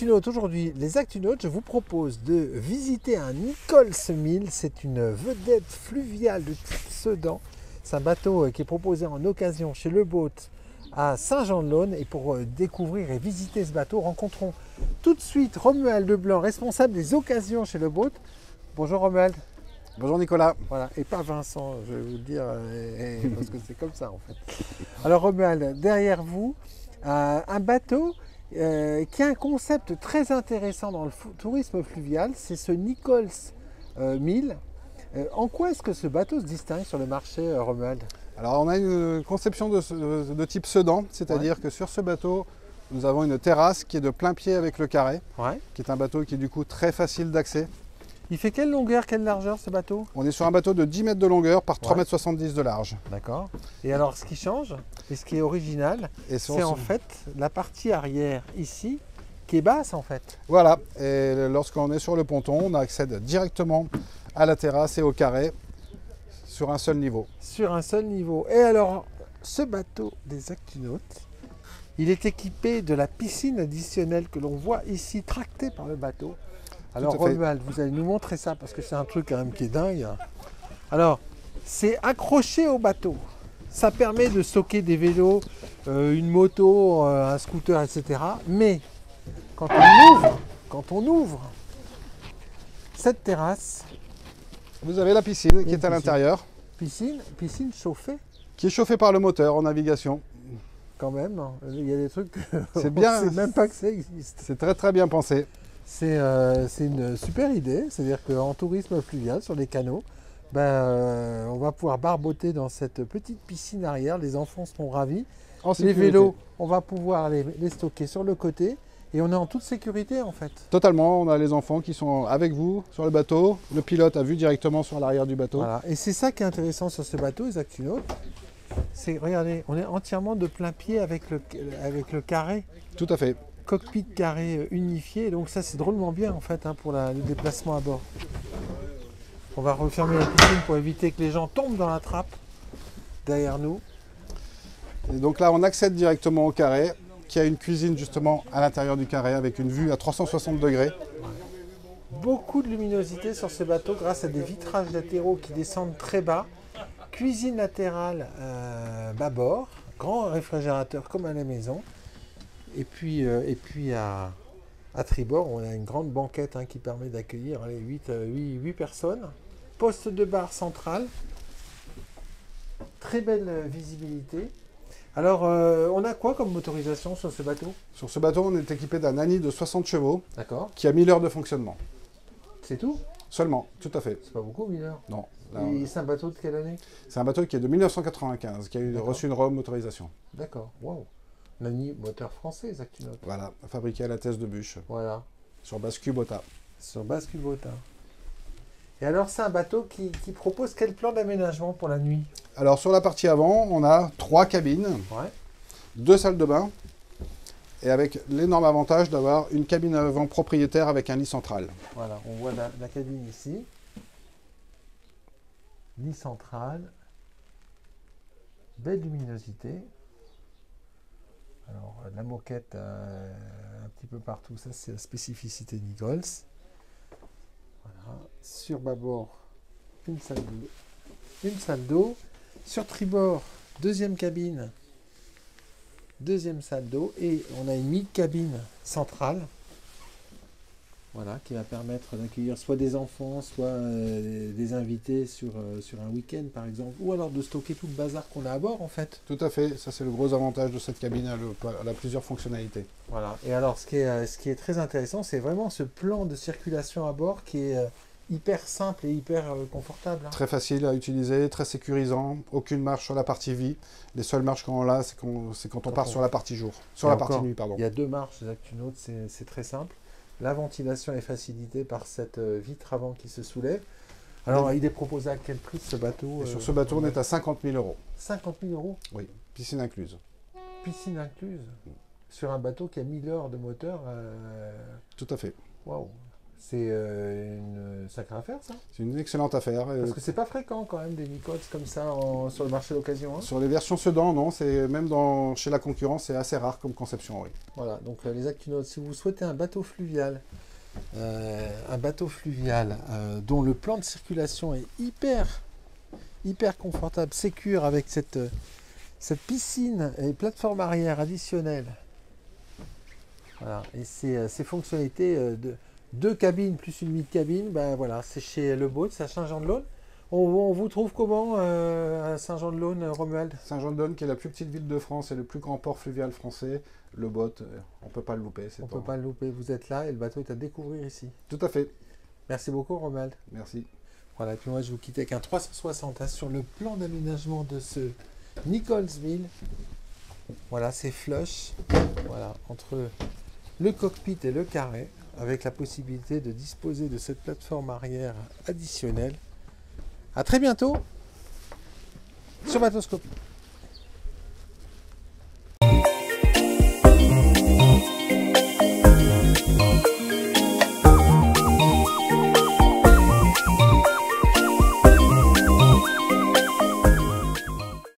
Actunautes, aujourd'hui, les Actunautes, je vous propose de visiter un Nichols 1000. C'est une vedette fluviale de type Sedan. C'est un bateau qui est proposé en occasion chez Le Boat à Saint-Jean-de-Laune. Et pour découvrir et visiter ce bateau, rencontrons tout de suite Romuald Leblanc, responsable des occasions chez Le Boat. Bonjour Romuald. Bonjour Nicolas. Voilà, et pas Vincent, je vais vous le dire, parce que c'est comme ça en fait. Alors Romuald, derrière vous, un bateau qui a un concept très intéressant dans le tourisme fluvial, c'est ce Nichols 1000. En quoi est-ce que ce bateau se distingue sur le marché, Romuald? Alors on a une conception de type Sedan, c'est-à-dire que sur ce bateau, nous avons une terrasse qui est de plein pied avec le carré, qui est un bateau qui est du coup très facile d'accès. Il fait quelle longueur, quelle largeur ce bateau? On est sur un bateau de 10 mètres de longueur par 3,70 m de large. D'accord. Et alors ce qui change, et ce qui est original, c'est en fait la partie arrière ici, qui est basse en fait. Voilà, et lorsqu'on est sur le ponton, on accède directement à la terrasse et au carré sur un seul niveau. Sur un seul niveau. Et alors, ce bateau des Actunautes, il est équipé de la piscine additionnelle que l'on voit ici tractée par le bateau. Alors Romuald, vous allez nous montrer ça parce que c'est un truc quand même qui est dingue. Alors, c'est accroché au bateau. Ça permet de stocker des vélos, une moto, un scooter, etc. Mais quand on ouvre cette terrasse, vous avez la piscine qui est à l'intérieur. Piscine chauffée. Qui est chauffée par le moteur en navigation. Quand même, il y a des trucs que c'est bien, on ne sait même pas que ça existe. C'est très très bien pensé. C'est une super idée, c'est-à-dire qu'en tourisme fluvial sur les canaux, on va pouvoir barboter dans cette petite piscine arrière, les enfants seront ravis. Les vélos, on va pouvoir les stocker sur le côté et on est en toute sécurité en fait. Totalement, on a les enfants qui sont avec vous sur le bateau, le pilote a vu directement sur l'arrière du bateau. Voilà. Et c'est ça qui est intéressant sur ce bateau, les Actunautes, c'est, regardez, on est entièrement de plein pied avec le carré. Tout à fait. Cockpit carré unifié, donc ça c'est drôlement bien en fait pour le déplacement à bord. On va refermer la piscine pour éviter que les gens tombent dans la trappe derrière nous. Et donc là on accède directement au carré, qui a une cuisine justement à l'intérieur du carré avec une vue à 360 degrés. Beaucoup de luminosité sur ce bateau grâce à des vitrages latéraux qui descendent très bas. Cuisine latérale bâbord, grand réfrigérateur comme à la maison. Et puis à tribord, on a une grande banquette qui permet d'accueillir 8 personnes. Poste de bar central. Très belle visibilité. Alors, on a quoi comme motorisation sur ce bateau? Sur ce bateau, on est équipé d'un Annie de 60 chevaux qui a 1000 heures de fonctionnement. C'est tout? Seulement, tout à fait. C'est pas beaucoup, 1000 heures. Non. Et c'est un bateau de quelle année? C'est un bateau qui est de 1995, qui a reçu une remotorisation. D'accord, waouh. Nani, moteur français, les Actunautes. Voilà, fabriqué à la Thèse de Bûche. Voilà. Sur base Kubota. Sur base Kubota. Et alors, c'est un bateau qui propose quel plan d'aménagement pour la nuit? Alors, sur la partie avant, on a 3 cabines, 2 salles de bain, et avec l'énorme avantage d'avoir une cabine avant propriétaire avec un lit central. Voilà, on voit la cabine ici. Lit central. Belle luminosité. Alors, la moquette un petit peu partout, ça c'est la spécificité Nichols. Voilà. Sur bâbord, une salle d'eau. Sur tribord, deuxième cabine, deuxième salle d'eau. Et on a une mid-cabine centrale. Voilà, qui va permettre d'accueillir soit des enfants, soit des invités sur un week-end par exemple, ou alors de stocker tout le bazar qu'on a à bord en fait. Tout à fait, ça c'est le gros avantage de cette cabine, elle a plusieurs fonctionnalités. Voilà, et alors ce qui est très intéressant, c'est vraiment ce plan de circulation à bord qui est hyper simple et hyper confortable. Très facile à utiliser, très sécurisant, aucune marche sur la partie vie. Les seules marches qu'on a, c'est quand on part sur la partie jour, sur la partie nuit, pardon. Il y a 2 marches, les Actunautes, c'est très simple. La ventilation est facilitée par cette vitre avant qui se soulève. Alors, il est proposé à quel prix ce bateau? Sur ce bateau, on est à 50 000 €. 50 000 €? Oui, piscine incluse. Piscine incluse? Sur un bateau qui a 1000 heures de moteur? Tout à fait. Waouh! C'est une sacrée affaire, ça. C'est une excellente affaire. Parce que c'est pas fréquent quand même des Nichols comme ça sur le marché d'occasion. Hein. Sur les versions sedan, non. C'est même chez la concurrence, c'est assez rare comme conception, oui. Voilà, donc les Aquinox, si vous souhaitez un bateau fluvial, dont le plan de circulation est hyper confortable, sécure avec cette piscine et plateforme arrière additionnelle. Voilà, et ces fonctionnalités de 2 cabines plus une mid-cabine, ben voilà, c'est chez Le Boat, c'est à Saint-Jean-de-Laune. On vous trouve comment à Saint-Jean-de-Laune, Romuald? Saint-Jean-de-Laune, qui est la plus petite ville de France et le plus grand port fluvial français. Le Boat, on ne peut pas le louper. On ne peut pas le louper, vous êtes là et le bateau est à découvrir ici. Tout à fait. Merci beaucoup, Romuald. Merci. Voilà, et puis moi je vous quitte avec un 360 hein, sur le plan d'aménagement de ce Nicholsville. Voilà, c'est flush. Voilà, entre le cockpit et le carré, avec la possibilité de disposer de cette plateforme arrière additionnelle. À très bientôt sur Bateauscope.